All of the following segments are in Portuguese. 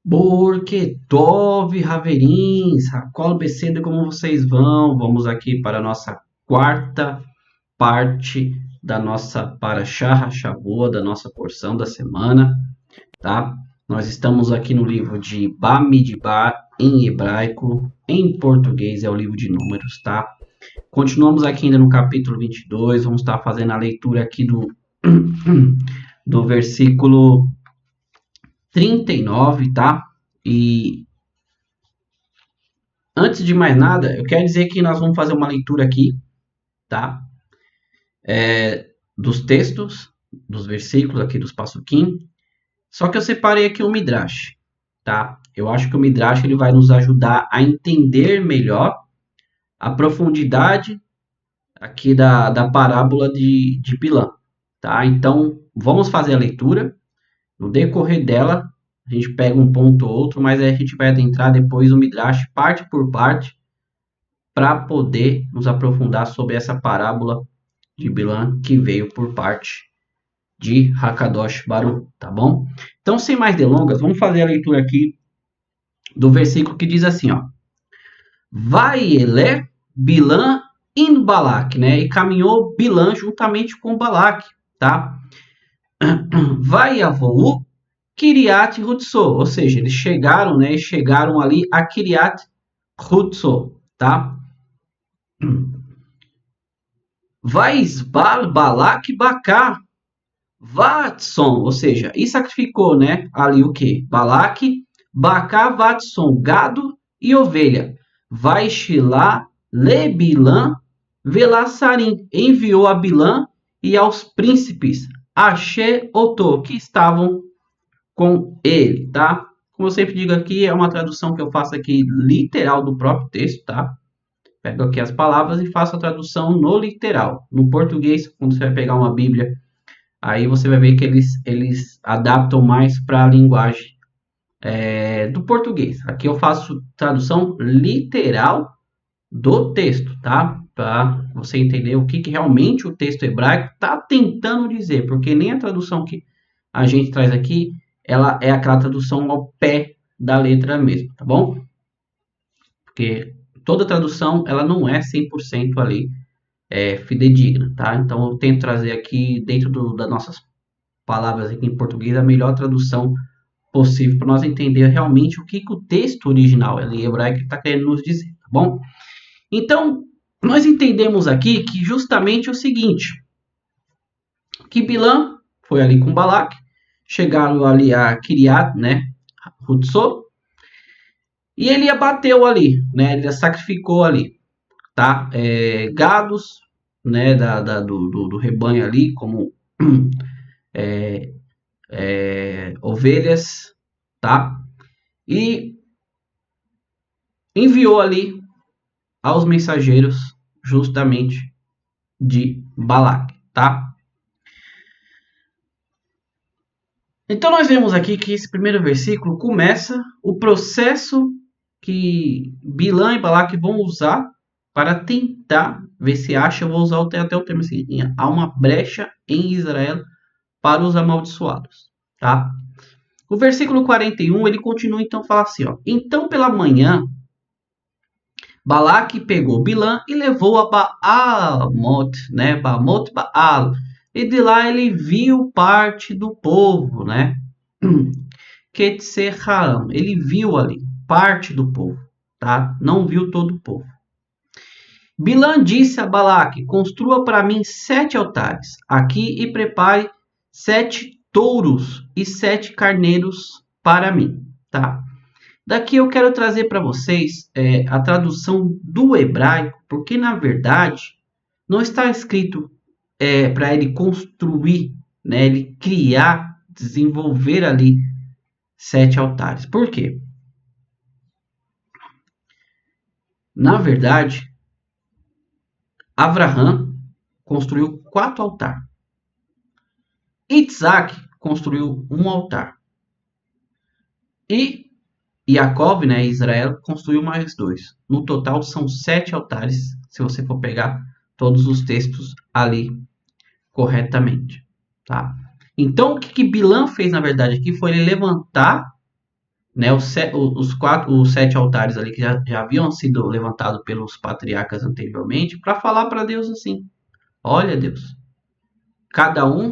Porque Tove Haverins, Racolo Beceda, como vocês vão? Vamos aqui para a nossa quarta parte da nossa Parashá Shavua, da nossa porção da semana, tá? Nós estamos aqui no livro de Bamidbar, em hebraico, em português é o livro de Números, tá? Continuamos aqui ainda no capítulo 22, vamos estar fazendo a leitura aqui do versículo 39, tá? E antes de mais nada, eu quero dizer que nós vamos fazer uma leitura aqui, tá? Dos textos, dos versículos aqui dos Passuquim. Só que eu separei aqui o Midrash, tá? Eu acho que o Midrash ele vai nos ajudar a entender melhor a profundidade aqui da parábola de Bilã, tá? Então, vamos fazer a leitura. No decorrer dela, a gente pega um ponto ou outro, mas aí a gente vai adentrar depois o Midrash parte por parte para poder nos aprofundar sobre essa parábola de Bilã que veio por parte de Hakadosh Baruch, tá bom? Então, sem mais delongas, vamos fazer a leitura aqui do versículo que diz assim, ó. Vai ele Bilã in Balac, né? E caminhou Bilã juntamente com Balac, tá? Vai avou Kiriat Hutso, ou seja, eles chegaram, né? E chegaram ali a Kiriat Hutso, tá? Vai Isbal Balac Bacá Vatson, ou seja, e sacrificou, né? Ali o que? Balac, Bacá, Vatson, gado e ovelha. Vai Shilá, Lebilã, Velassarim, enviou a Bilã e aos príncipes, Axé, Otô, que estavam com ele, tá? Como eu sempre digo aqui, é uma tradução que eu faço aqui literal do próprio texto, tá? Pego aqui as palavras e faço a tradução no literal. No português, quando você vai pegar uma Bíblia, aí você vai ver que eles adaptam mais para a linguagem do português. Aqui eu faço tradução literal do texto, tá? Para você entender o que realmente o texto hebraico está tentando dizer, porque nem a tradução que a gente traz aqui, ela é aquela tradução ao pé da letra mesmo, tá bom? Porque toda tradução, ela não é 100% ali fidedigna, tá? Então eu tento trazer aqui dentro das nossas palavras aqui em português a melhor tradução possível para nós entender realmente o que o texto original ali hebraico está querendo nos dizer, tá bom? Então, nós entendemos aqui que justamente o seguinte, que Bilã foi ali com Balac, chegaram ali a Kiriat, né, Hutso, e ele abateu ali, né, ele sacrificou ali, tá, gados, né, do rebanho ali, como ovelhas, tá, e enviou ali aos mensageiros justamente de Balac, tá? Então nós vemos aqui que esse primeiro versículo começa o processo que Bilã e Balac vão usar para tentar ver se acha, eu vou usar até o termo assim, há uma brecha em Israel para os amaldiçoados, tá? O versículo 41, ele continua então fala assim, ó: Então pela manhã Balaque pegou Bilã e levou a Baalmot, né? Bamot Baal. E de lá ele viu parte do povo, né? Ketserraam. Ele viu ali parte do povo, tá? Não viu todo o povo. Bilã disse a Balaque: Construa para mim 7 altares aqui e prepare 7 touros e 7 carneiros para mim, tá? Daqui eu quero trazer para vocês a tradução do hebraico, porque na verdade não está escrito para ele construir, né, ele criar, desenvolver ali 7 altares. Por quê? Na verdade, Abraham construiu 4 altares. Isaac construiu um altar. E Yaakov, né, Israel, construiu mais 2. No total são 7 altares, se você for pegar todos os textos ali corretamente, tá? Então, o que Bilã fez, na verdade, aqui foi ele levantar, né, os 7 altares ali que já haviam sido levantados pelos patriarcas anteriormente, para falar para Deus assim: olha, Deus, cada um,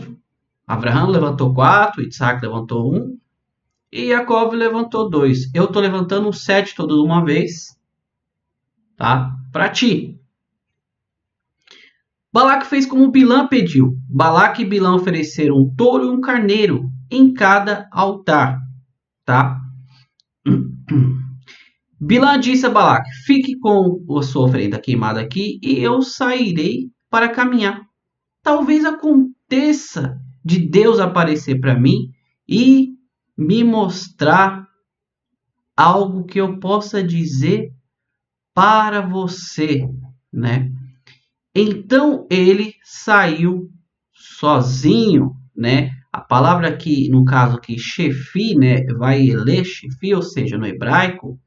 Abraão levantou 4, Isaac levantou um e Jacob levantou 2. Eu estou levantando os 7 todos de uma vez, tá? Para ti. Balaque fez como Bilã pediu. Balaque e Bilã ofereceram um touro e um carneiro em cada altar, tá? Bilã disse a Balaque: fique com a sua oferenda queimada aqui e eu sairei para caminhar. Talvez aconteça de Deus aparecer para mim e me mostrar algo que eu possa dizer para você, né? Então ele saiu sozinho, né? A palavra aqui, no caso aqui, chefi, né? Vai ler chefi, ou seja, no hebraico,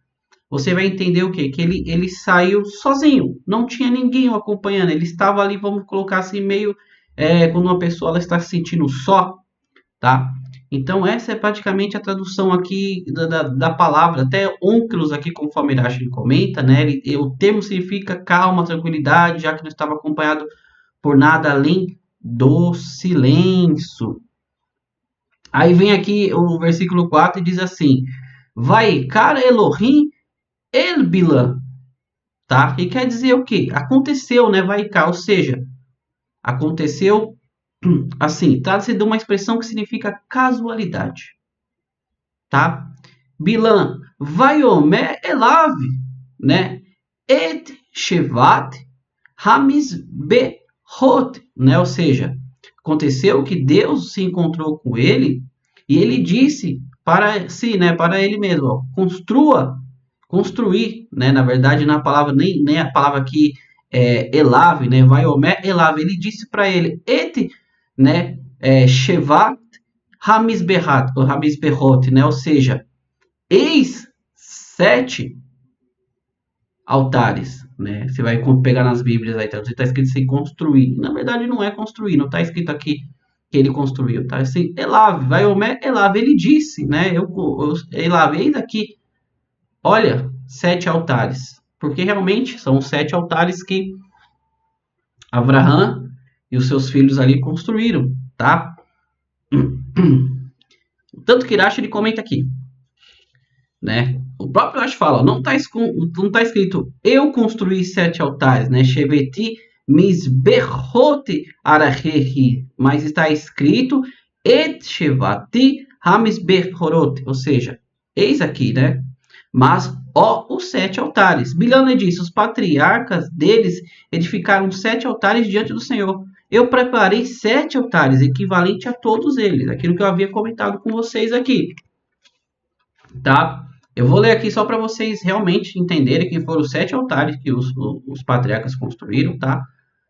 você vai entender o quê? Que ele saiu sozinho, não tinha ninguém o acompanhando, ele estava ali, vamos colocar assim, meio quando uma pessoa ela está se sentindo só, tá? Então essa é praticamente a tradução aqui da palavra, até Onkelos aqui, conforme Irache comenta, né? O termo significa calma, tranquilidade, já que não estava acompanhado por nada além do silêncio. Aí vem aqui o versículo 4 e diz assim: vai, cara Elohim El Bilan, tá? E quer dizer o quê? Aconteceu, né? Vai cá, ou seja, aconteceu assim, trata-se de uma expressão que significa casualidade, tá? Bilan, Vaiomé Elav, né? Et Shevat Hamizbehot, né? Ou seja, aconteceu que Deus se encontrou com ele e ele disse para si, né? Para ele mesmo, ó, construir, né? Na verdade, na palavra nem a palavra aqui Elav, né? Vaiomé Elav, ele disse para ele, Et, né? Shevat Hamizbehot, né? Ou seja, eis 7 altares, né? Você vai pegar nas Bíblias aí, tá escrito assim, construir. Na verdade, não é construir, não está escrito aqui que ele construiu, tá assim, Elav, Vaiomé Elav, ele disse, né? Elav, eis aqui, olha, 7 altares, porque realmente são os 7 altares que Abraão e os seus filhos ali construíram, tá? Tanto que Irache ele comenta aqui, né? O próprio Irache fala, não tá escrito eu construí 7 altares, né? Sheveti misberhot arahehi, mas está escrito et shevati hamisberhorot, ou seja, eis aqui, né? Mas, ó, os 7 altares. Bilhão disse, os patriarcas deles edificaram 7 altares diante do Senhor. Eu preparei 7 altares, equivalente a todos eles, aquilo que eu havia comentado com vocês aqui, tá? Eu vou ler aqui só para vocês realmente entenderem que foram os 7 altares que os patriarcas construíram, tá?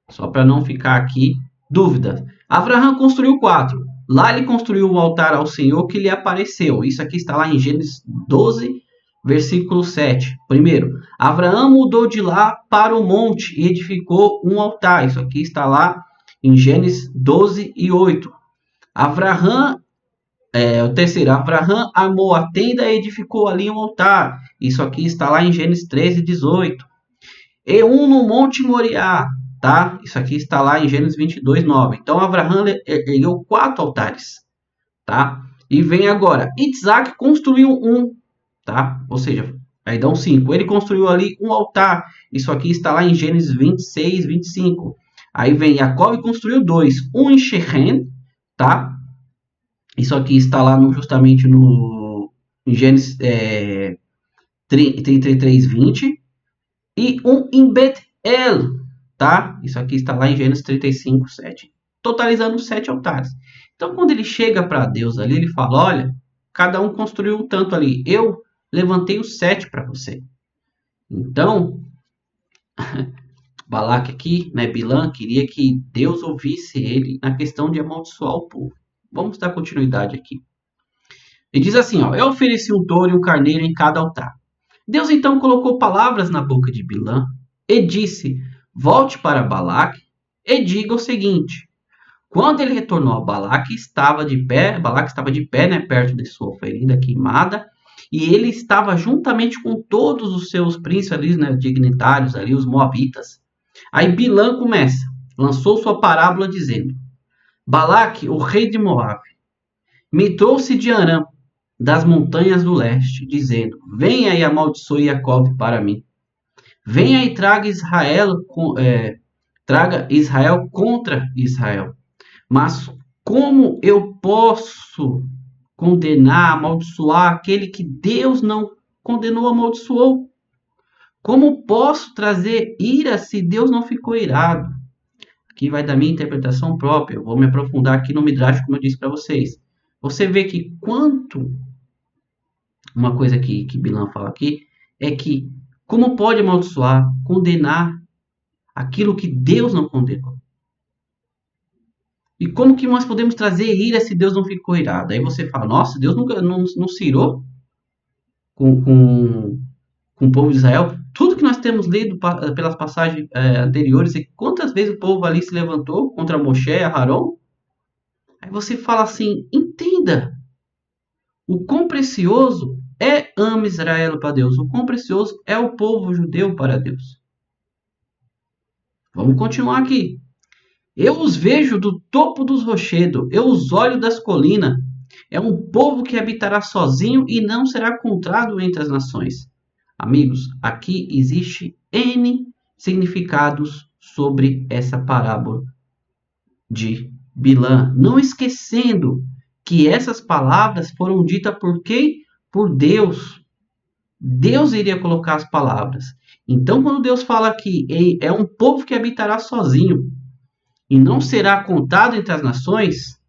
Só para não ficar aqui dúvida. Abraão construiu 4. Lá ele construiu o altar ao Senhor que lhe apareceu. Isso aqui está lá em Gênesis 12, versículo 7. Primeiro, Abraão mudou de lá para o monte e edificou um altar. Isso aqui está lá em Gênesis 12 e 8. O terceiro, Abraão armou a tenda e edificou ali um altar. Isso aqui está lá em Gênesis 13 e 18. E um no Monte Moriá, tá? Isso aqui está lá em Gênesis 22, 9. Então, Abraão ergueu 4 altares, tá? E vem agora, Isaac construiu um, tá? Ou seja, aí dá um 5. Ele construiu ali um altar. Isso aqui está lá em Gênesis 26, 25. Aí vem Jacob e construiu 2. Um em Shechem, tá? Isso aqui está lá justamente em Gênesis 33, 20. E um em Bet-El, tá? Isso aqui está lá em Gênesis 35, 7. Totalizando 7 altares. Então, quando ele chega para Deus ali, ele fala, olha, cada um construiu um tanto ali. Eu levantei os 7 para você. Então, Balaque aqui, né, Bilã, queria que Deus ouvisse ele na questão de amaldiçoar o povo. Vamos dar continuidade aqui. Ele diz assim, ó, eu ofereci um touro e um carneiro em cada altar. Deus então colocou palavras na boca de Bilã e disse, volte para Balaque e diga o seguinte. Quando ele retornou a Balaque estava de pé, né, perto de sua oferenda queimada, e ele estava juntamente com todos os seus príncipes ali, né, dignitários ali, os moabitas. Aí Bilã começa, lançou sua parábola dizendo: Balaque, o rei de Moabe, me trouxe de Arã, das montanhas do leste, dizendo: Venha e amaldiçoe Jacó para mim. Venha e traga Israel contra Israel. Mas como eu posso condenar, amaldiçoar aquele que Deus não condenou, amaldiçoou? Como posso trazer ira se Deus não ficou irado? Aqui vai da minha interpretação própria. Eu vou me aprofundar aqui no Midrash, como eu disse para vocês. Você vê que uma coisa que Bilan fala aqui é que como pode amaldiçoar, condenar aquilo que Deus não condenou? E como que nós podemos trazer ira se Deus não ficou irado? Aí você fala, nossa, Deus nunca não se irou com o povo de Israel? Tudo que nós temos lido pelas passagens anteriores, e quantas vezes o povo ali se levantou contra Moshe e Aharon? Aí você fala assim, entenda, o quão precioso é ama Israel para Deus, o quão precioso é o povo judeu para Deus. Vamos continuar aqui. Eu os vejo do topo dos rochedos, eu os olho das colinas. É um povo que habitará sozinho e não será contado entre as nações. Amigos, aqui existe N significados sobre essa parábola de Bilã. Não esquecendo que essas palavras foram ditas por quem? Por Deus. Deus iria colocar as palavras. Então, quando Deus fala que é um povo que habitará sozinho e não será contado entre as nações,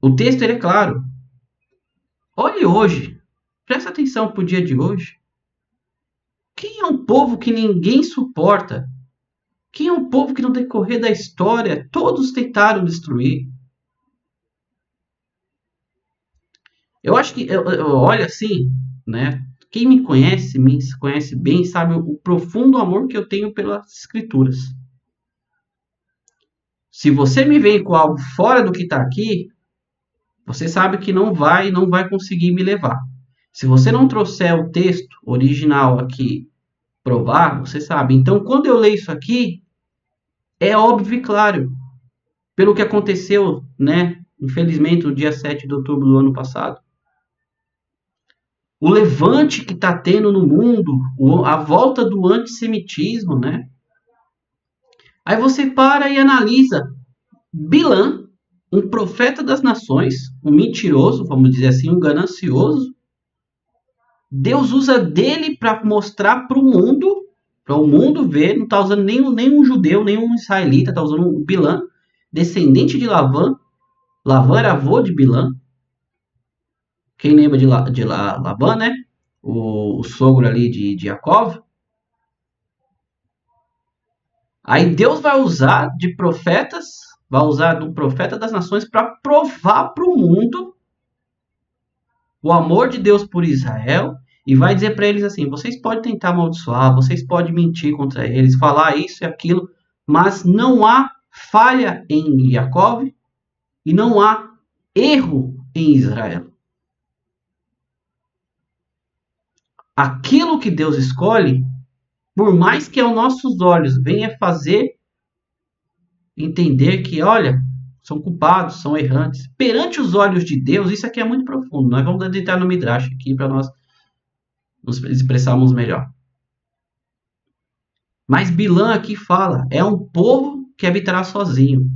o texto é claro. Olhe hoje, presta atenção para o dia de hoje. Quem é um povo que ninguém suporta? Quem é um povo que no decorrer da história todos tentaram destruir? Eu acho que, olha assim, né? Quem me conhece bem, sabe o profundo amor que eu tenho pelas escrituras. Se você me vem com algo fora do que está aqui, você sabe que não vai conseguir me levar. Se você não trouxer o texto original aqui, provar, você sabe. Então, quando eu leio isso aqui, é óbvio e claro, pelo que aconteceu, né? Infelizmente, no dia 7 de outubro do ano passado. O levante que está tendo no mundo, a volta do antissemitismo, né? Aí você para e analisa Bilã, um profeta das nações, um mentiroso, vamos dizer assim, um ganancioso. Deus usa dele para mostrar para o mundo ver, não está usando nenhum judeu, nenhum israelita, está usando um Bilã, descendente de Lavã. Lavã era avô de Bilã. Quem lembra de Labã, né? O sogro ali de Jacó. Aí Deus vai usar de profetas, vai usar do profeta das nações para provar para o mundo o amor de Deus por Israel e vai dizer para eles assim: vocês podem tentar amaldiçoar, vocês podem mentir contra eles, falar isso e aquilo, mas não há falha em Jacó e não há erro em Israel. Aquilo que Deus escolhe, por mais que aos nossos olhos venha fazer entender que, olha, são culpados, são errantes, perante os olhos de Deus, isso aqui é muito profundo. Nós vamos entrar no Midrash aqui para nós nos expressarmos melhor. Mas Bilã aqui fala, é um povo que habitará sozinho.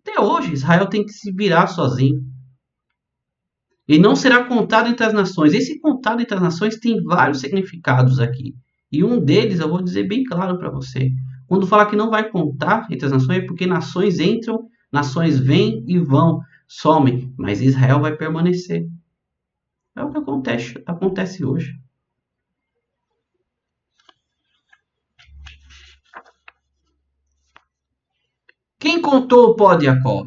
Até hoje, Israel tem que se virar sozinho. E não será contado entre as nações. Esse contado entre as nações tem vários significados aqui. E um deles eu vou dizer bem claro para você. Quando fala que não vai contar entre as nações, é porque nações entram, nações vêm e vão, somem. Mas Israel vai permanecer. É o que acontece hoje. Quem contou o pó de Jacó?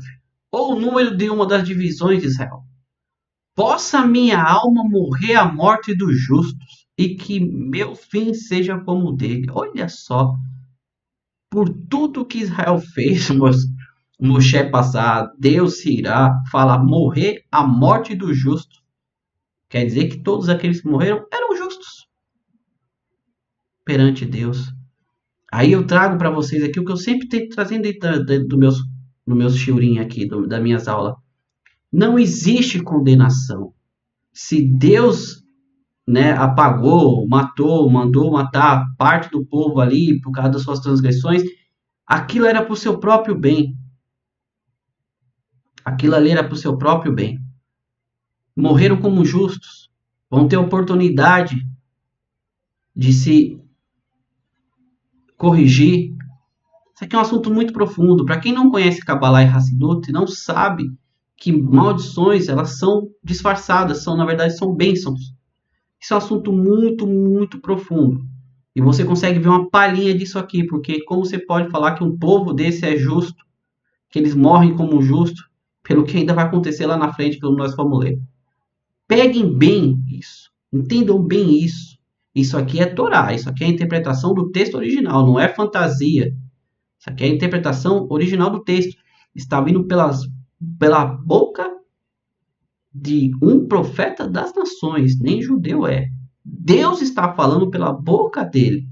Ou o número de uma das divisões de Israel? Possa minha alma morrer a morte dos justos, e que meu fim seja como o dele. Olha só, por tudo que Israel fez, Moshe passar, Deus se irá falar morrer a morte do justo. Quer dizer que todos aqueles que morreram eram justos perante Deus. Aí eu trago para vocês aqui o que eu sempre tento trazendo dentro do meus shiurim aqui, das minhas aulas. Não existe condenação. Se Deus, né, apagou, matou, mandou matar parte do povo ali por causa das suas transgressões, aquilo era para o seu próprio bem. Aquilo ali era para o seu próprio bem. Morreram como justos. Vão ter oportunidade de se corrigir. Isso aqui é um assunto muito profundo. Para quem não conhece Kabbalah e Hassidut, não sabe que maldições, elas são disfarçadas, na verdade são bênçãos. Isso é um assunto muito, muito profundo. E você consegue ver uma palhinha disso aqui, porque como você pode falar que um povo desse é justo, que eles morrem como justo, pelo que ainda vai acontecer lá na frente, pelo nós vamos ler. Peguem bem isso, entendam bem isso. Isso aqui é Torá, isso aqui é a interpretação do texto original, não é fantasia. Isso aqui é a interpretação original do texto. Está vindo pela boca de um profeta das nações, nem judeu é. Deus está falando pela boca dele.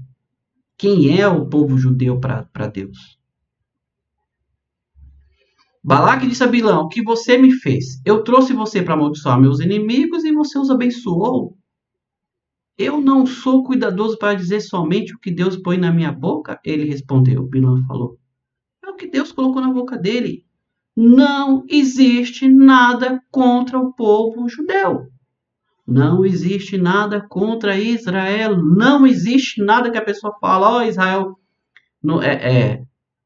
Quem é o povo judeu para Deus? Balaque disse a Bilão: o que você me fez? Eu trouxe você para amaldiçoar meus inimigos e você os abençoou. Eu não sou cuidadoso para dizer somente o que Deus põe na minha boca? Ele respondeu. Bilão falou: é o que Deus colocou na boca dele. Não existe nada contra o povo judeu. Não existe nada contra Israel. Não existe nada que a pessoa fala, ó, Israel. Não,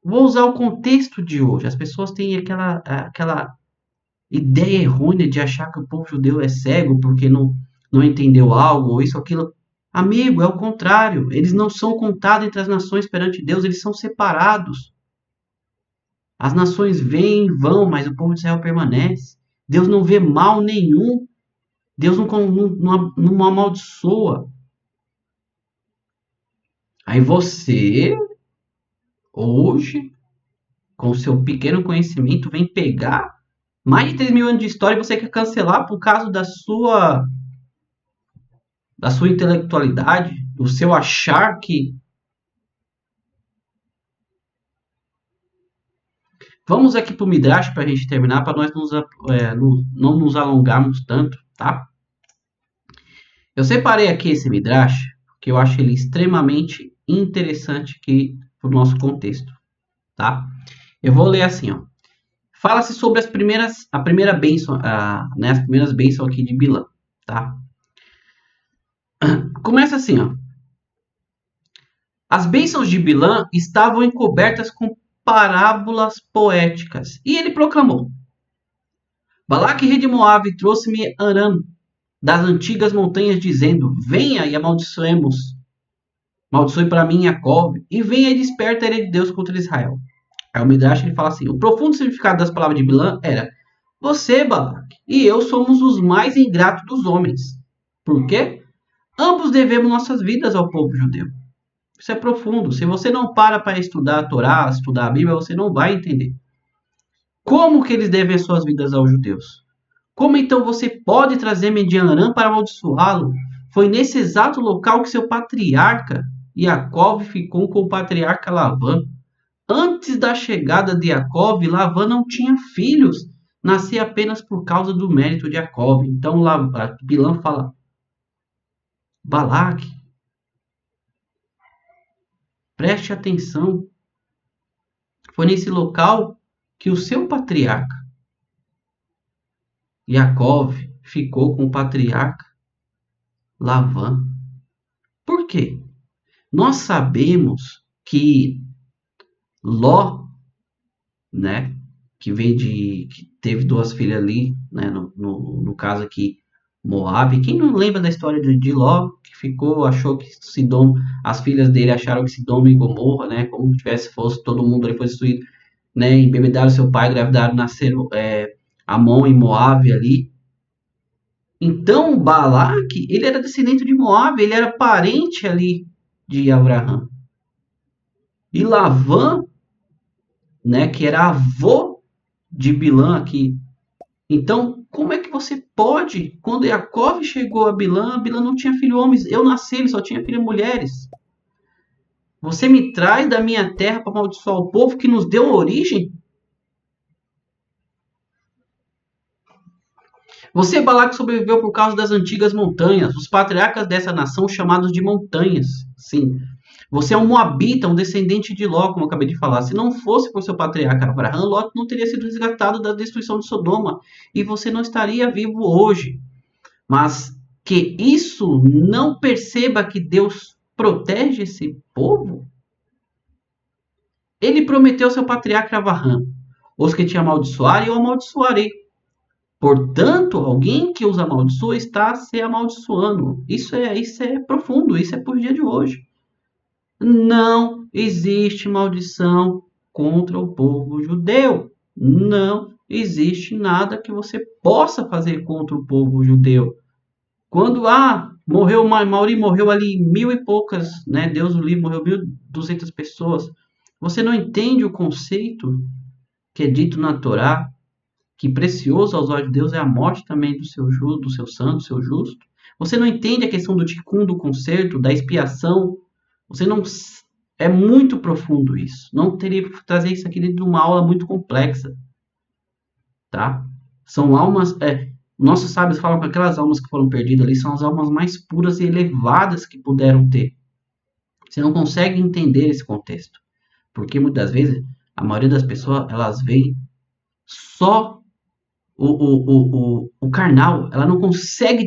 Vou usar o contexto de hoje. As pessoas têm aquela ideia errônea de achar que o povo judeu é cego porque não entendeu algo, ou isso, aquilo. Amigo, é o contrário. Eles não são contados entre as nações perante Deus, eles são separados. As nações vêm e vão, mas o povo de Israel permanece. Deus não vê mal nenhum. Deus não amaldiçoa. Aí você, hoje, com o seu pequeno conhecimento, vem pegar mais de 3 mil anos de história e você quer cancelar por causa da sua intelectualidade, do seu achar que... Vamos aqui para o Midrash para a gente terminar, para nós não nos alongarmos tanto, tá? Eu separei aqui esse Midrash, porque eu acho ele extremamente interessante aqui para o nosso contexto, tá? Eu vou ler assim, ó. Fala-se sobre a primeira bênção, né, as primeiras bênçãos aqui de Bilã, tá? Começa assim, ó. As bênçãos de Bilã estavam encobertas com parábolas poéticas, e ele proclamou: Balaque, rei de Moabe, trouxe-me Aram das antigas montanhas, dizendo: venha e amaldiçoemos. Maldiçoe para mim Jacó, e venha e desperta a ira de Deus contra Israel. Aí o Midrash ele fala assim: o profundo significado das palavras de Bilã era: você, Balaque, e eu somos os mais ingratos dos homens. Por quê? Ambos devemos nossas vidas ao povo judeu. Isso é profundo. Se você não para estudar a Torá, estudar a Bíblia, você não vai entender. Como que eles devem as suas vidas aos judeus? Como então você pode trazer Midian Aram para amaldiçoá-lo? Foi nesse exato local que seu patriarca Jacó ficou com o patriarca Labã. Antes da chegada de Jacó, Labã não tinha filhos. Nascia apenas por causa do mérito de Jacó. Então Bilã fala: Balaque, preste atenção. Foi nesse local que o seu patriarca Jacó ficou com o patriarca Labã. Por quê? Nós sabemos que Ló, né, que teve 2 filhas ali, né, no caso aqui, Moabe. Quem não lembra da história de Ló, que achou que Sidom, as filhas dele acharam que Sidom e Gomorra, né, como fosse todo mundo ali foi destruído, né, embebedaram seu pai, engravidaram, nasceram Amon e Moabe ali. Então Balaque, ele era descendente de Moabe, ele era parente ali de Abraão. E Lavã, né, que era avô de Bilã aqui Então, como é que você pode? Quando Jacó chegou a Bilã não tinha filho homens. Eu nasci, ele só tinha filho mulheres. Você me traz da minha terra para amaldiçoar o povo que nos deu origem? Você, Balaque, sobreviveu por causa das antigas montanhas, os patriarcas dessa nação chamados de montanhas. Sim. Você é um Moabita, um descendente de Ló, como eu acabei de falar. Se não fosse por seu patriarca Abraão, Ló não teria sido resgatado da destruição de Sodoma. E você não estaria vivo hoje. Mas que isso não perceba que Deus protege esse povo? Ele prometeu ao seu patriarca Abraão: os que te amaldiçoarem, eu amaldiçoarei. Portanto, alguém que os amaldiçoa está se amaldiçoando. Isso é profundo, isso é por dia de hoje. Não existe maldição contra o povo judeu. Não existe nada que você possa fazer contra o povo judeu. Quando morreu Mauri, morreu ali mil e poucas, né? Deus o livre, morreu 1.200 pessoas. Você não entende o conceito que é dito na Torá, que precioso aos olhos de Deus é a morte também do seu justo, do seu santo, do seu justo. Você não entende a questão do tikkun, do conserto, da expiação. Você não é muito profundo isso. Não teria que trazer isso aqui dentro de uma aula muito complexa, tá? São almas, nossos sábios falam que aquelas almas que foram perdidas ali são as almas mais puras e elevadas que puderam ter. Você não consegue entender esse contexto, porque muitas vezes a maioria das pessoas elas veem só o carnal, ela não consegue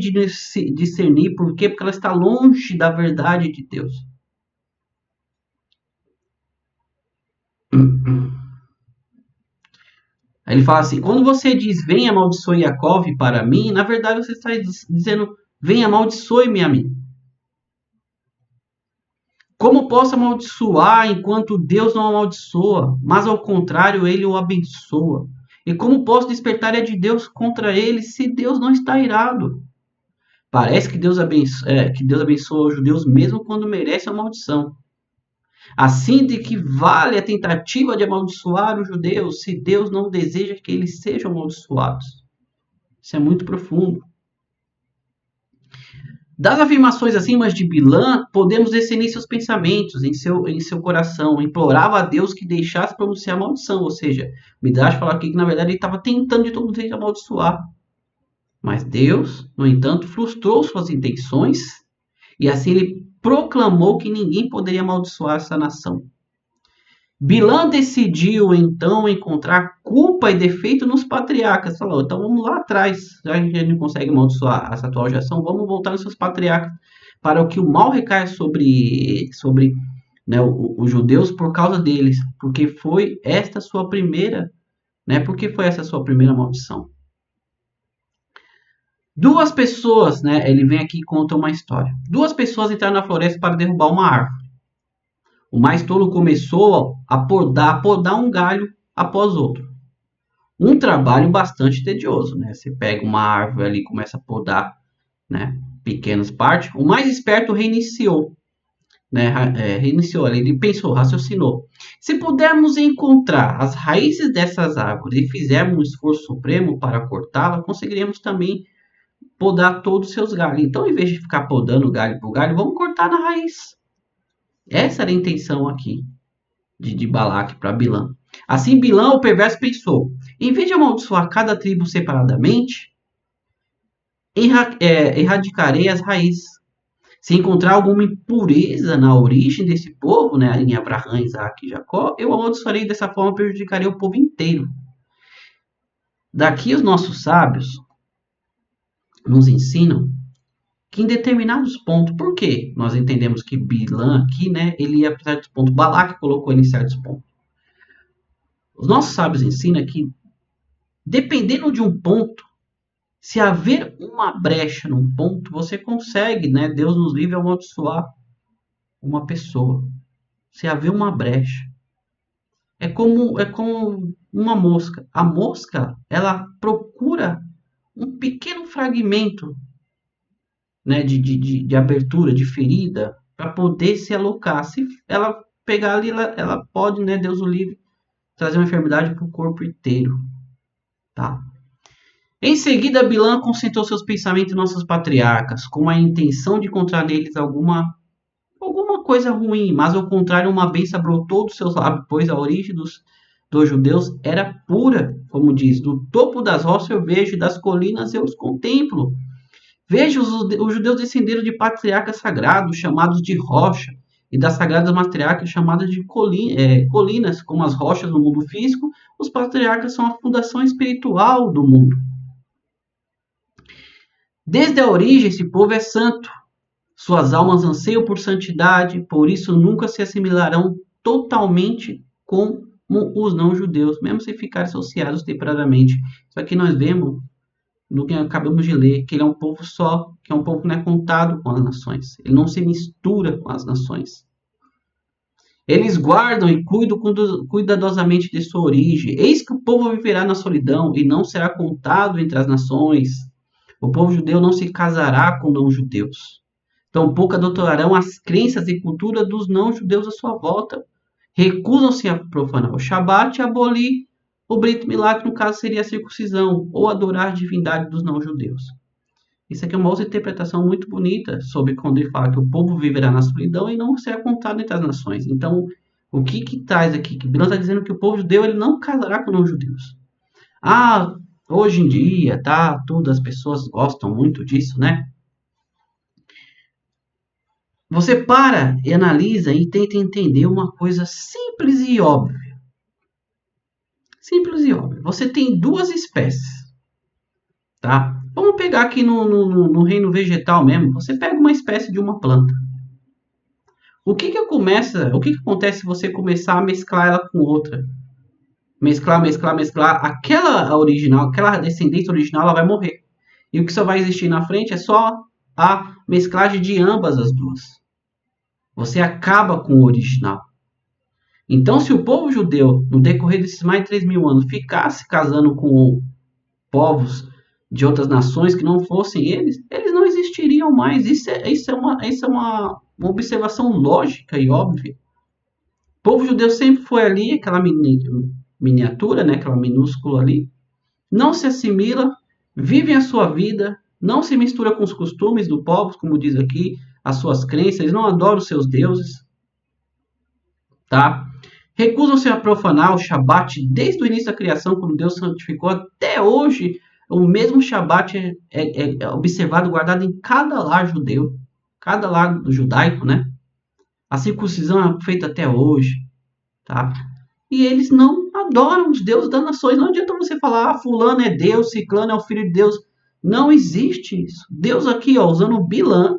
discernir. Por quê? Porque ela está longe da verdade de Deus. Aí ele fala assim: quando você diz venha amaldiçoe Yaakov para mim, na verdade você está dizendo venha amaldiçoe-me a mim. Como posso amaldiçoar enquanto Deus não amaldiçoa, mas ao contrário ele o abençoa? E como posso despertar a de Deus contra ele se Deus não está irado? Parece que Deus abençoa os judeus mesmo quando merece a maldição. Assim de que vale a tentativa de amaldiçoar os judeus se Deus não deseja que eles sejam amaldiçoados? Isso é muito profundo. Das afirmações acima de Bilã, podemos discernir seus pensamentos em seu coração. Implorava a Deus que deixasse pronunciar a maldição. Ou seja, Midrash fala aqui que na verdade ele estava tentando de todo jeito amaldiçoar. Mas Deus, no entanto, frustrou suas intenções e assim ele proclamou que ninguém poderia amaldiçoar essa nação. Bilã decidiu então encontrar culpa e defeito nos patriarcas. Falou: então vamos lá atrás, já que a gente não consegue amaldiçoar essa atual geração, vamos voltar nos seus patriarcas para que o mal recaia sobre né, os judeus por causa deles, porque foi esta sua primeira, né? Porque foi essa sua primeira maldição. Duas pessoas, né? Ele vem aqui e conta uma história. Duas pessoas entraram na floresta para derrubar uma árvore. O mais tolo começou a podar um galho após outro. Um trabalho bastante tedioso, né? Você pega uma árvore ali e começa a podar, né, pequenas partes. O mais esperto reiniciou, né? Reiniciou ali, ele pensou, raciocinou. Se pudermos encontrar as raízes dessas árvores e fizermos um esforço supremo para cortá-la, conseguiremos também podar todos os seus galhos. Então, em vez de ficar podando galho por galho, vamos cortar na raiz. Essa era a intenção aqui de Balaque para Bilã. Assim, Bilã, o perverso, pensou: em vez de amaldiçoar cada tribo separadamente, erradicarei as raízes. Se encontrar alguma impureza na origem desse povo, né, em Abraão, Isaac e Jacó, eu amaldiçoarei dessa forma, prejudicarei o povo inteiro. Daqui os nossos sábios nos ensinam que em determinados pontos, por quê? Nós entendemos que Bilã aqui, né, ele ia para certos pontos, Balaque colocou ele em certos pontos. Os nossos sábios ensinam que, dependendo de um ponto, se haver uma brecha num ponto, você consegue, né? Deus nos livre amaldiçoar uma pessoa. Se haver uma brecha. É como uma mosca. A mosca, ela procura um pequeno fragmento, né, de abertura, de ferida, para poder se alocar. Se ela pegar ali, ela pode, né, Deus o livre, trazer uma enfermidade para o corpo inteiro. Tá? Em seguida, Bilã concentrou seus pensamentos em nossos patriarcas, com a intenção de encontrar neles alguma coisa ruim, mas ao contrário, uma bênção brotou dos seus lábios, pois a origem dos judeus era pura, como diz, do topo das rochas eu vejo, e das colinas eu os contemplo. Veja, os judeus descenderam de patriarcas sagrados, chamados de rocha, e das sagradas matriarcas, chamadas de colinas, como as rochas no mundo físico, os patriarcas são a fundação espiritual do mundo. Desde a origem, esse povo é santo. Suas almas anseiam por santidade, por isso nunca se assimilarão totalmente com os não-judeus, mesmo se ficarem associados temporariamente. Isso aqui nós vemos no que acabamos de ler, que ele é um povo só, que é um povo que não é contado com as nações. Ele não se mistura com as nações. Eles guardam e cuidam cuidadosamente de sua origem. Eis que o povo viverá na solidão e não será contado entre as nações. O povo judeu não se casará com não-judeus. Tampouco adotarão as crenças e cultura dos não-judeus à sua volta. Recusam-se a profanar o Shabat e abolir o Brit Milá, que no caso seria a circuncisão, ou adorar a divindade dos não-judeus. Isso aqui é uma outra interpretação muito bonita sobre quando ele fala que o povo viverá na solidão e não será contado entre as nações. Então, o que traz aqui? Que Bilã está dizendo que o povo judeu ele não casará com não-judeus. Hoje em dia, tudo, as pessoas gostam muito disso, né? Você para e analisa e tenta entender uma coisa simples e óbvia. Simples e óbvia. Você tem duas espécies, tá? Vamos pegar aqui no reino vegetal mesmo. Você pega uma espécie de uma planta. O que acontece se você começar a mesclar ela com outra? Mesclar. Aquela original, aquela descendente original, ela vai morrer. E o que só vai existir na frente é só a mesclagem de ambas as duas. Você acaba com o original. Então, se o povo judeu, no decorrer desses mais de 3.000 anos, ficasse casando com povos de outras nações que não fossem eles não existiriam mais. Isso é uma observação lógica e óbvia. O povo judeu sempre foi ali, aquela miniatura, né, aquela minúscula ali, não se assimila, vive a sua vida, não se mistura com os costumes do povo, como diz aqui, as suas crenças, eles não adoram os seus deuses, tá? Recusam-se a profanar o Shabat desde o início da criação, quando Deus santificou, até hoje. O mesmo Shabat é observado, guardado em cada lar judeu, cada lar judaico, né? A circuncisão é feita até hoje, tá? E eles não adoram os deuses das nações. Não adianta você falar, fulano é Deus, ciclano é o filho de Deus. Não existe isso. Deus aqui, usando o Bilã,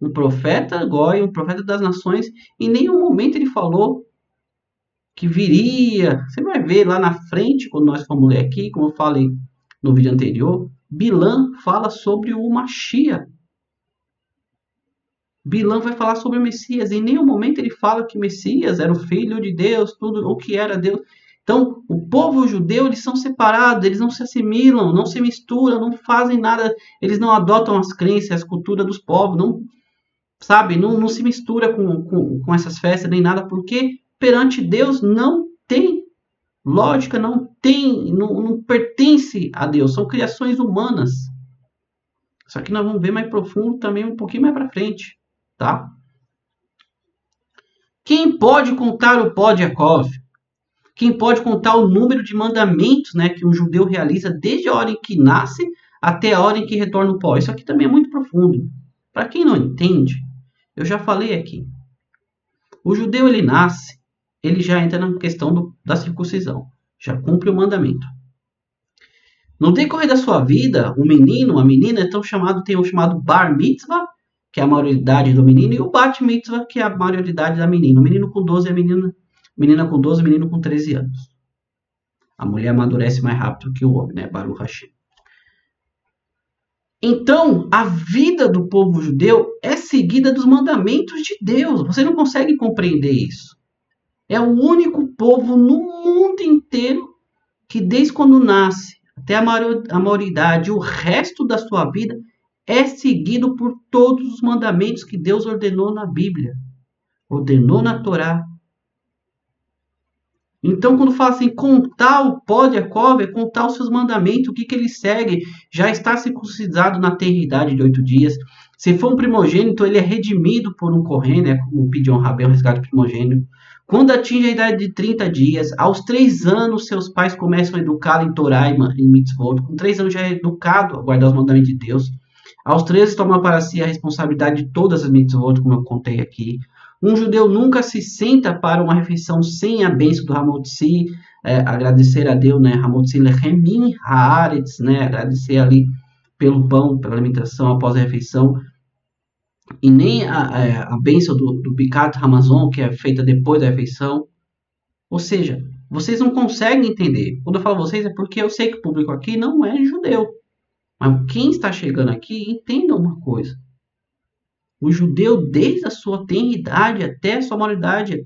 um profeta goi, um profeta das nações, em nenhum momento ele falou que viria. Você vai ver lá na frente, quando nós formos ler aqui, como eu falei no vídeo anterior, Bilã fala sobre o Mashiach. Bilã vai falar sobre o Messias. Em nenhum momento ele fala que Messias era o filho de Deus, tudo o que era Deus. Então, o povo judeu, eles são separados, eles não se assimilam, não se misturam, não fazem nada, eles não adotam as crenças, as culturas dos povos, não se mistura com essas festas nem nada, porque perante Deus não tem lógica, não pertence a Deus, são criações humanas. Só que nós vamos ver mais profundo também um pouquinho mais para frente, tá? Quem pode contar o pó de Yaakov? Quem pode contar o número de mandamentos, né, que um judeu realiza desde a hora em que nasce até a hora em que retorna o pó? Isso aqui também é muito profundo. Para quem não entende, eu já falei aqui. O judeu, ele nasce, ele já entra na questão da circuncisão. Já cumpre o mandamento. No decorrer da sua vida, o menino, a menina, tem o chamado bar mitzvah, que é a maioridade do menino, e o bat mitzvah, que é a maioridade da menina. O menino com 12 e a menina com 12, o menino com 13 anos. A mulher amadurece mais rápido que o homem, né? Baruch Hashem. Então, a vida do povo judeu é seguida dos mandamentos de Deus. Você não consegue compreender isso. É o único povo no mundo inteiro que, desde quando nasce até a maioridade, o resto da sua vida é seguido por todos os mandamentos que Deus ordenou na Bíblia, ordenou na Torá. Então, quando fala assim, contar o pó de Jacob, é contar os seus mandamentos, o que ele segue, já está circuncidado na tenridade de 8 dias. Se for um primogênito, ele é redimido por um corren, né, como o Pidyon Rabel, resgate primogênito. Quando atinge a idade de 30 dias, aos 3 anos, seus pais começam a educá-lo em Torá e mitzvot. Com 3 anos já é educado a guardar os mandamentos de Deus. Aos 13, toma para si a responsabilidade de todas as mitzvot, como eu contei aqui. Um judeu nunca se senta para uma refeição sem a bênção do Hamotzi, agradecer a Deus, né? Hamotzi lechem haaretz, né? Agradecer ali pelo pão, pela alimentação após a refeição. E nem a bênção do Bicat Hamazon, que é feita depois da refeição. Ou seja, vocês não conseguem entender. Quando eu falo vocês é porque eu sei que o público aqui não é judeu. Mas quem está chegando aqui, entenda uma coisa. O judeu, desde a sua tenridade até a sua maioridade,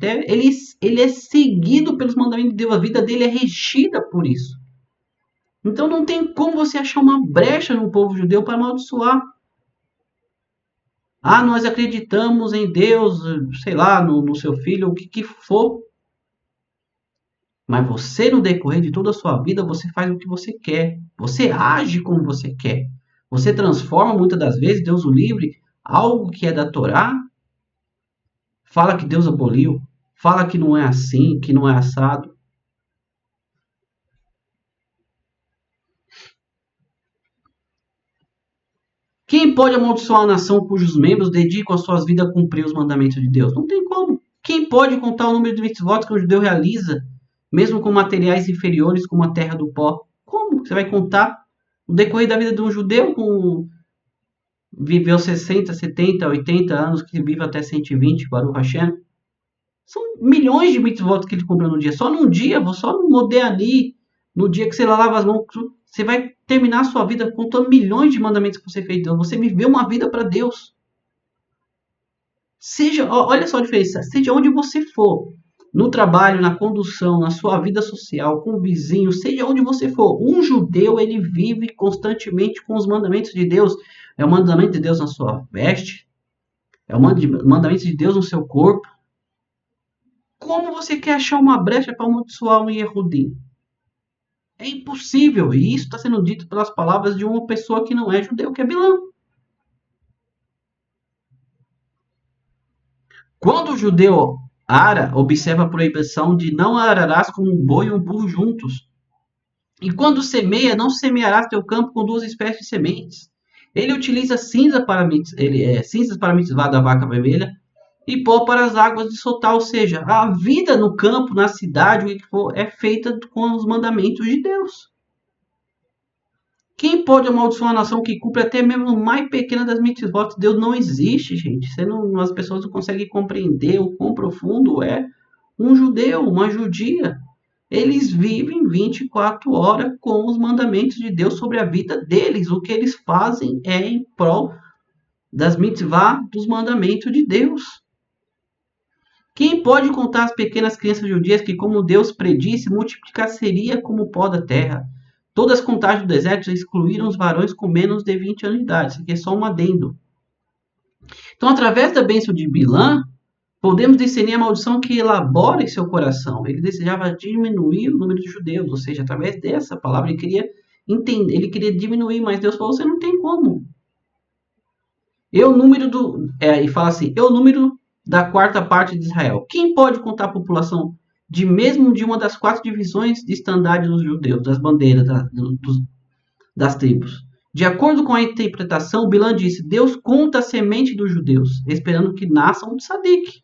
ele é seguido pelos mandamentos de Deus. A vida dele é regida por isso. Então não tem como você achar uma brecha no povo judeu para amaldiçoar. Ah, nós acreditamos em Deus, sei lá, no seu filho, o que for. Mas você, no decorrer de toda a sua vida, você faz o que você quer. Você age como você quer. Você transforma, muitas das vezes, Deus o livre, algo que é da Torá, fala que Deus aboliu, fala que não é assim, que não é assado. Quem pode amaldiçoar a nação cujos membros dedicam as suas vidas a cumprir os mandamentos de Deus? Não tem como. Quem pode contar o número de mitzvot que o judeu realiza, mesmo com materiais inferiores como a terra do pó? Como você vai contar o decorrer da vida de um judeu com viveu 60, 70, 80 anos, que vive até 120, Baruch Hashem? São milhões de mitzvot que ele cumpre no dia. Só num dia, só no Modéani, no dia que você lava as mãos, você vai terminar a sua vida contando milhões de mandamentos que você fez. Você viveu uma vida para Deus. Seja, olha só a diferença, seja onde você for, no trabalho, na condução, na sua vida social, com o vizinho, seja onde você for, um judeu, ele vive constantemente com os mandamentos de Deus. É o mandamento de Deus na sua veste, é o mandamento de Deus no seu corpo. Como você quer achar uma brecha para amaldiçoar um Yehudim? É impossível. E isso está sendo dito pelas palavras de uma pessoa que não é judeu, que é Bilã. Quando o judeu ara, observa a proibição de não ararás como um boi e um burro juntos. E quando semeia, não semearás teu campo com 2 espécies de sementes. Ele utiliza cinzas para mitzvah da vaca vermelha e pó para as águas de soltar. Ou seja, a vida no campo, na cidade, o que for, é feita com os mandamentos de Deus. Quem pode amaldiçoar uma nação que cumpre até mesmo o mais pequeno das mitzvot? Deus não existe, gente. As pessoas não conseguem compreender o quão profundo é um judeu, uma judia. Eles vivem 24 horas com os mandamentos de Deus sobre a vida deles. O que eles fazem é em prol das mitzvah, dos mandamentos de Deus. Quem pode contar as pequenas crianças judias que, como Deus predisse, multiplicar-seria como o pó da terra? Todas as contagens do deserto excluíram os varões com menos de 20 anos de idade. Isso aqui é só um adendo. Então, através da bênção de Bilã, podemos discernir a maldição que elabora em seu coração. Ele desejava diminuir o número de judeus, ou seja, através dessa palavra ele queria entender, ele queria diminuir, mas Deus falou: você não tem como. E fala assim: eu número da quarta parte de Israel. Quem pode contar a população de uma das 4 divisões de estandarte dos judeus, das bandeiras das tribos? De acordo com a interpretação, Bilã disse: Deus conta a semente dos judeus, esperando que nasça um tzadik.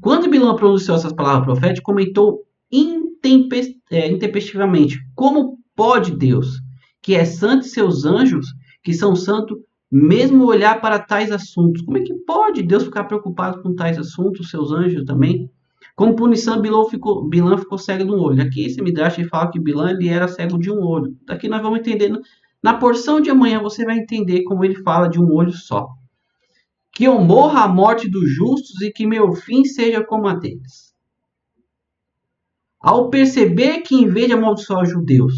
Quando Bilã pronunciou essas palavras proféticas, comentou intempestivamente: como pode Deus, que é santo, e seus anjos, que são santos, mesmo olhar para tais assuntos? Como é que pode Deus ficar preocupado com tais assuntos, seus anjos também? Como punição, Bilã ficou cego de um olho. Aqui esse Midrash fala que Bilã ele era cego de um olho. Daqui nós vamos entender. Na porção de amanhã você vai entender como ele fala de um olho só. Que eu morra a morte dos justos e que meu fim seja como a deles. Ao perceber que, em vez de amaldiçoar os judeus,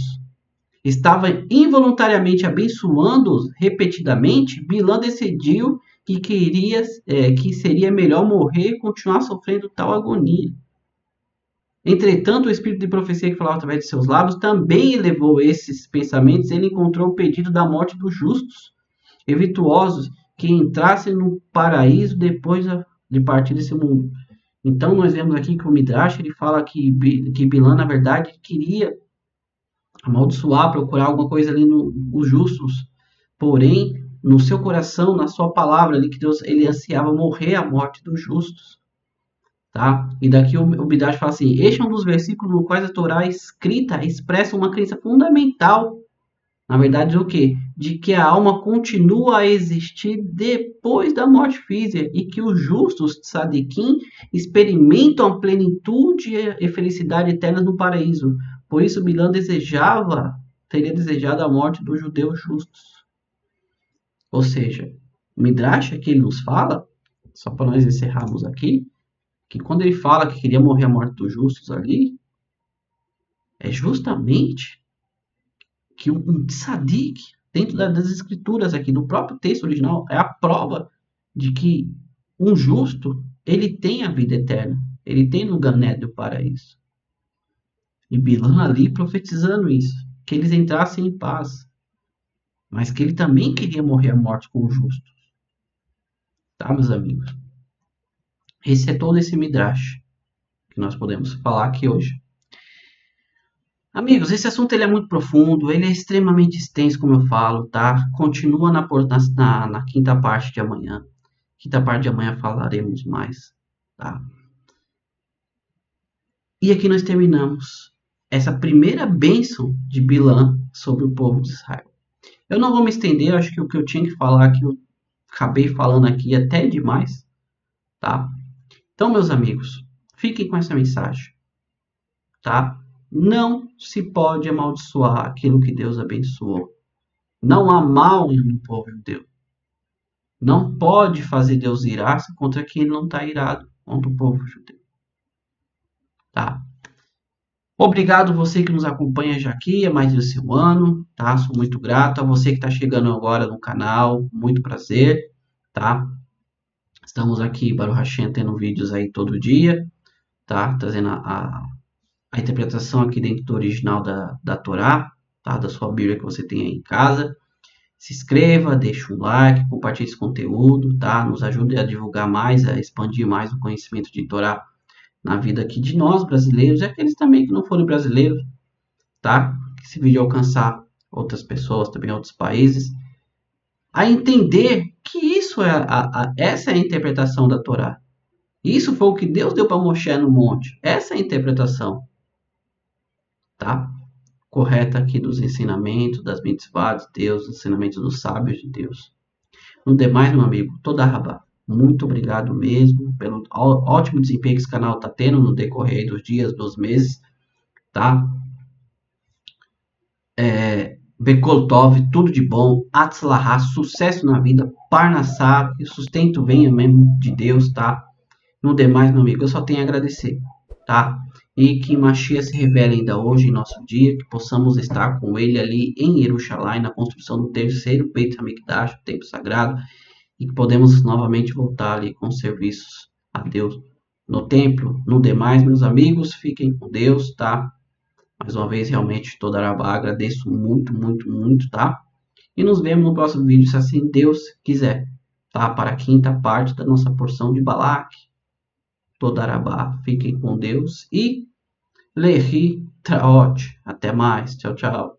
estava involuntariamente abençoando-os repetidamente, Bilã decidiu que seria melhor morrer e continuar sofrendo tal agonia. Entretanto, o espírito de profecia que falava através de seus lábios também elevou esses pensamentos. Ele encontrou o pedido da morte dos justos e virtuosos que entrassem no paraíso depois de partir desse mundo. Então, nós vemos aqui que o Midrash ele fala que Bilã, na verdade, queria amaldiçoar, procurar alguma coisa ali nos justos. Porém, no seu coração, na sua palavra ali, que Deus ele ansiava morrer a morte dos justos. Tá? E daqui o Midrash fala assim: este é um dos versículos no quais a Torá escrita expressa uma crença fundamental. Na verdade, o que? De que a alma continua a existir depois da morte física e que os justos tzadikim experimentam a plenitude e felicidade eternas no paraíso. Por isso, Bilã teria desejado a morte dos judeus justos. Ou seja, o Midrash aqui ele nos fala, só para nós encerrarmos aqui, que quando ele fala que queria morrer a morte dos justos ali, é justamente que um tzadik, dentro das escrituras aqui, do próprio texto original, é a prova de que um justo, ele tem a vida eterna. Ele tem no Gané do paraíso. E Bilã ali profetizando isso, que eles entrassem em paz. Mas que ele também queria morrer a morte com os justos. Tá, meus amigos? Esse é todo esse Midrash que nós podemos falar aqui hoje. Amigos, esse assunto ele é muito profundo, ele é extremamente extenso, como eu falo, tá? Continua na quinta parte de amanhã. Quinta parte de amanhã falaremos mais, tá? E aqui nós terminamos essa primeira bênção de Bilã sobre o povo de Israel. Eu não vou me estender, acho que o que eu tinha que falar aqui eu acabei falando aqui até demais, tá? Então, meus amigos, fiquem com essa mensagem, tá? Não se pode amaldiçoar aquilo que Deus abençoou. Não há mal no povo judeu. Não pode fazer Deus irar-se contra quem não está irado, contra o povo judeu. Tá? Obrigado você que nos acompanha já aqui há mais de um ano, tá? Sou muito grato. A você que está chegando agora no canal, muito prazer, tá? Estamos aqui, Baruch Hashem, tendo vídeos aí todo dia, tá? Trazendo a interpretação aqui dentro do original da Torá, tá? Da sua Bíblia que você tem aí em casa. Se inscreva, deixe um like, compartilhe esse conteúdo, tá? Nos ajude a divulgar mais, a expandir mais o conhecimento de Torá na vida aqui de nós, brasileiros, e aqueles também que não forem brasileiros, tá? Que esse vídeo alcançar outras pessoas, também outros países, a entender que isso essa é a interpretação da Torá. Isso foi o que Deus deu para Moshe no monte. Essa é a interpretação, tá? Correta aqui dos ensinamentos, das mitzvot de Deus, dos ensinamentos dos sábios de Deus. No demais, meu amigo, toda rabá. Muito obrigado mesmo pelo ótimo desempenho que esse canal está tendo no decorrer dos dias, dos meses, tá? Bekol Tov, tudo de bom, Atzlahá, sucesso na vida, Parnassá, que o sustento venha mesmo de Deus, tá? No demais, meu amigo, eu só tenho a agradecer, tá? E que Mashiach se revele ainda hoje em nosso dia, que possamos estar com ele ali em Jerusalém, na construção do terceiro Beit HaMikdash, o templo sagrado, e que podemos novamente voltar ali com serviços a Deus no templo. No demais, meus amigos, fiquem com Deus, tá? Mais uma vez, realmente, toda Arabá, agradeço muito, muito, muito, tá? E nos vemos no próximo vídeo, se assim Deus quiser, tá? Para a quinta parte da nossa porção de Balak. Toda Arabá, fiquem com Deus e Lehi Traot. Até mais, tchau, tchau.